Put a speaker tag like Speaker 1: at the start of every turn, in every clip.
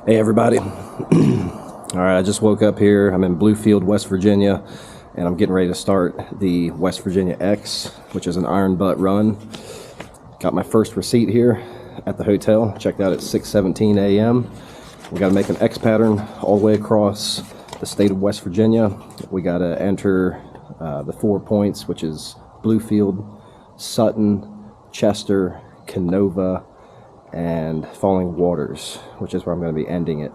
Speaker 1: Hey everybody. Alright, I just woke up here. I'm in Bluefield, West Virginia, and I'm getting ready to start the West Virginia X, which is an iron butt run. Got my first receipt here at the hotel. Checked out at 6:17 a.m. We got to make an X pattern all the way across the state of West Virginia. We got to enter the 4 points, which is Bluefield, Sutton, Chester, Kenova, and Falling Waters, which is where I'm going to be ending it.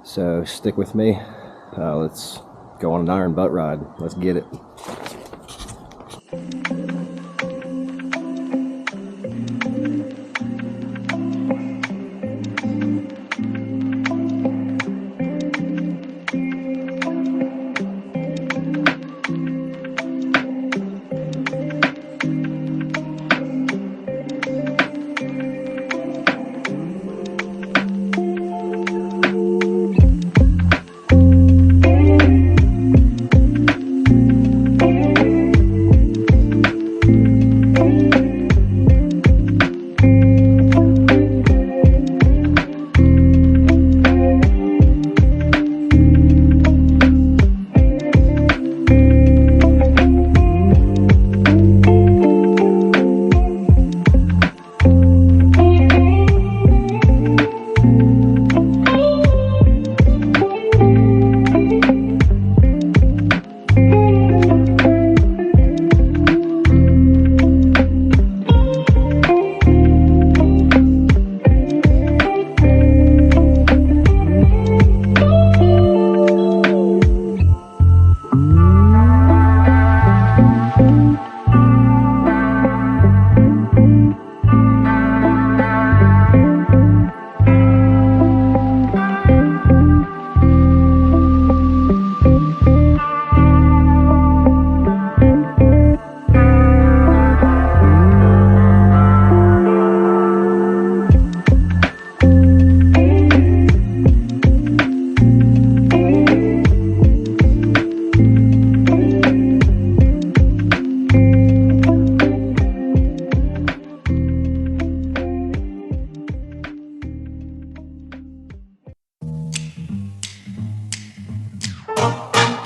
Speaker 1: So stick with me. Let's go on an iron butt ride. Let's get it.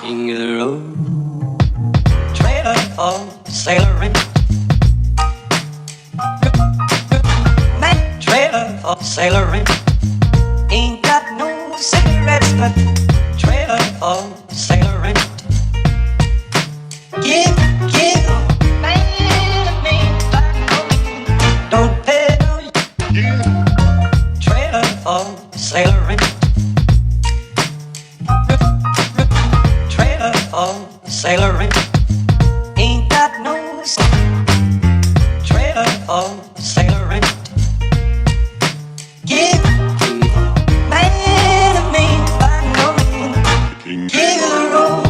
Speaker 2: King of the road, trailer for sailoring, man, trailer for sailoring. Ain't got no cigarettes, but trailer for sailoring. Give, man, me, don't pay no. Trailer for sailoring. Sailoring, ain't got no trailer for sailoring. Give man of me by no means. Give the road,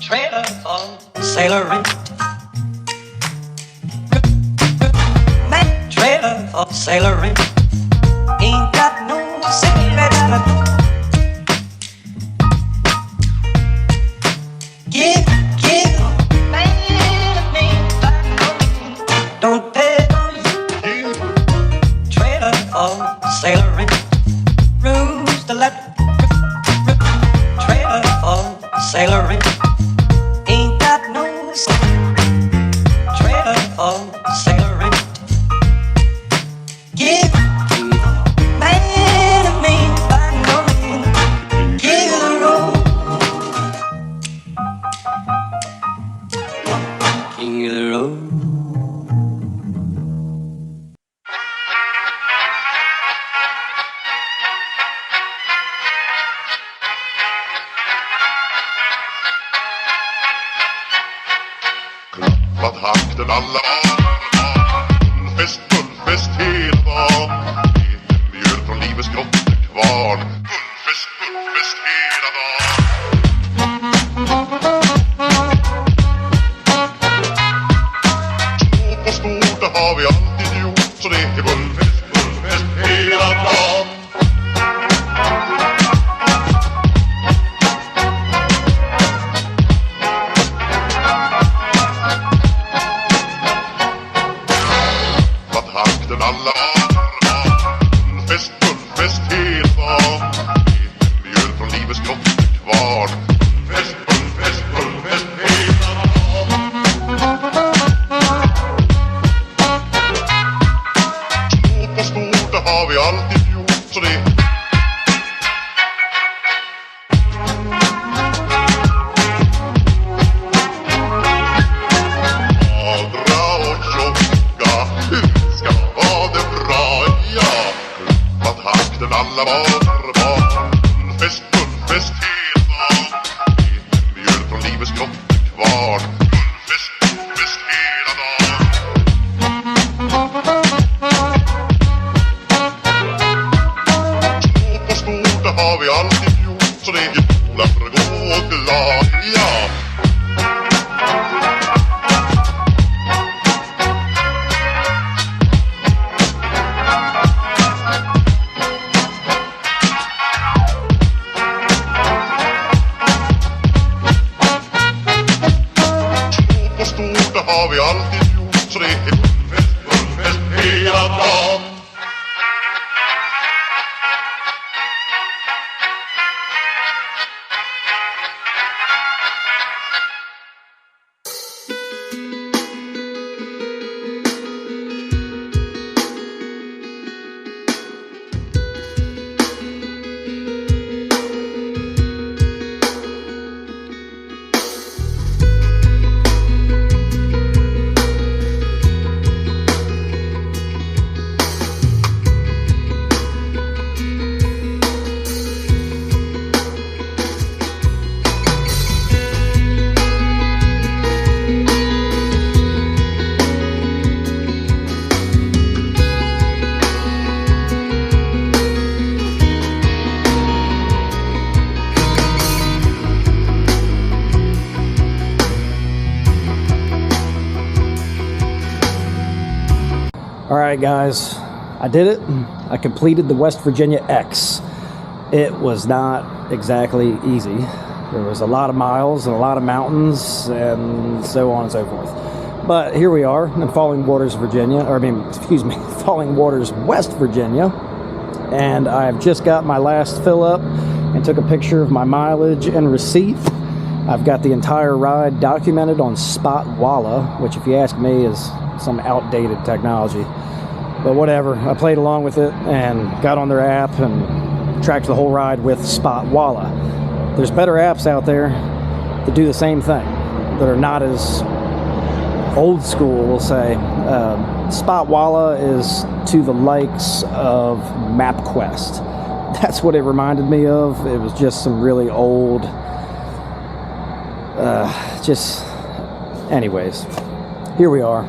Speaker 2: trailer for sailoring. Man, trailer for sailoring. Ain't got no cigarettes, but give, man of me, don't pay no you. Trailer for sailoring, rules to let. Trailer for sailoring, ain't got no. Trailer for sailoring, give, man of me, by no means. Give the road. King of the road.
Speaker 3: Klappat hakten alla fullfest hela dagen. Mjöl från livets grottekvarn. Fullfest hela dagen. På stort, det har vi alltid gjort. Så det är fullfest hela dagen. Vad hakten alla fullfest hela dagen. Mjöl från livets grottekvarn. Fest, fullfest, fullfest hela dagen. Stort och stort, det har vi alltid gjort, så det alla barn. Fullfest, fullfest hela dagen. Mjöl från livets grottekvarn. Fullfest, fullfest hela dagen. Stort och stort, det har vi alltid gjort, så det är skola för att gå glad, ja. Har vi alltid gjort, så det är fullfest, fullfest hela dagen.
Speaker 4: All right, guys, I did it. I completed the West Virginia X. It was not exactly easy. There was a lot of miles and a lot of mountains and so on and so forth. But here we are in Falling Waters, Virginia, Falling Waters, West Virginia. And I've just got my last fill up and took a picture of my mileage and receipt. I've got the entire ride documented on Spotwalla, which, if you ask me, is some outdated technology. But whatever, I played along with it and got on their app and tracked the whole ride with Spotwalla. There's better apps out there that do the same thing, that are not as old school, we'll say. Spotwalla is to the likes of MapQuest. That's what it reminded me of. It was just some really old, anyways, here we are.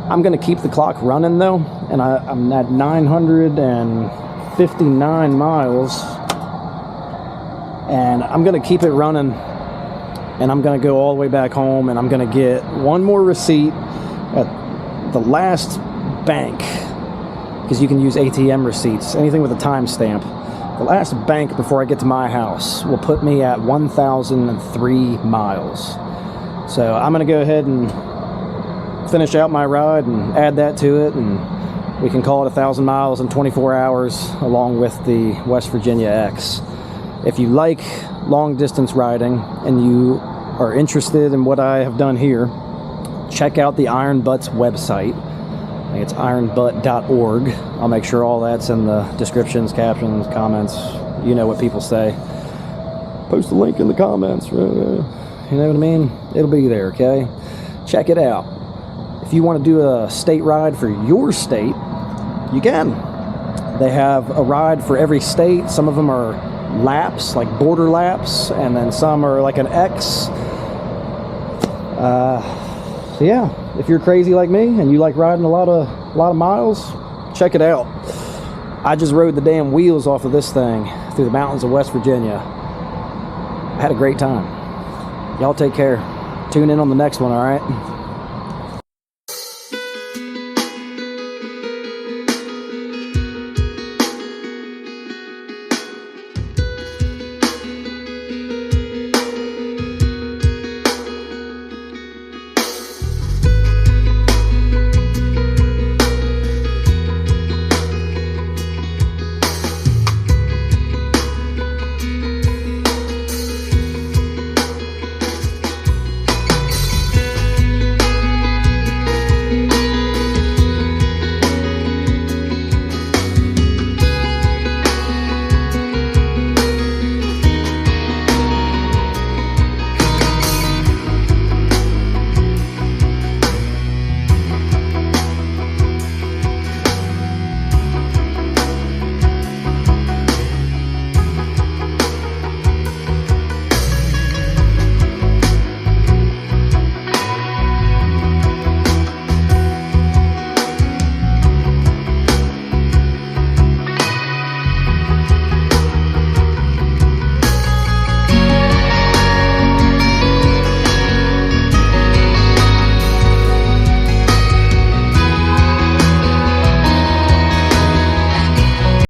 Speaker 4: I'm going to keep the clock running though, and I'm at 959 miles, and I'm going to keep it running, and I'm going to go all the way back home, and I'm going to get one more receipt at the last bank, because you can use ATM receipts, anything with a timestamp. The last bank before I get to my house will put me at 1,003 miles. So I'm going to go ahead and finish out my ride and add that to it, and we can call it 1,000 miles in 24 hours along with the West Virginia X. If you like long distance riding and you are interested in what I have done here, check out the Iron Butt's website. I think it's ironbutt.org. I'll make sure all that's in the descriptions, captions, comments. You know what people say. Post a link in the comments. You know what I mean? It'll be there, okay? Check it out. If you want to do a state ride for your state, you can. They have a ride for every state. Some of them are laps, like border laps, and then some are like an X. So yeah, if you're crazy like me and you like riding a lot of miles, check it out. I just rode the damn wheels off of this thing through the mountains of West Virginia. I had a great time. Y'all take care. Tune in on the next one, all right?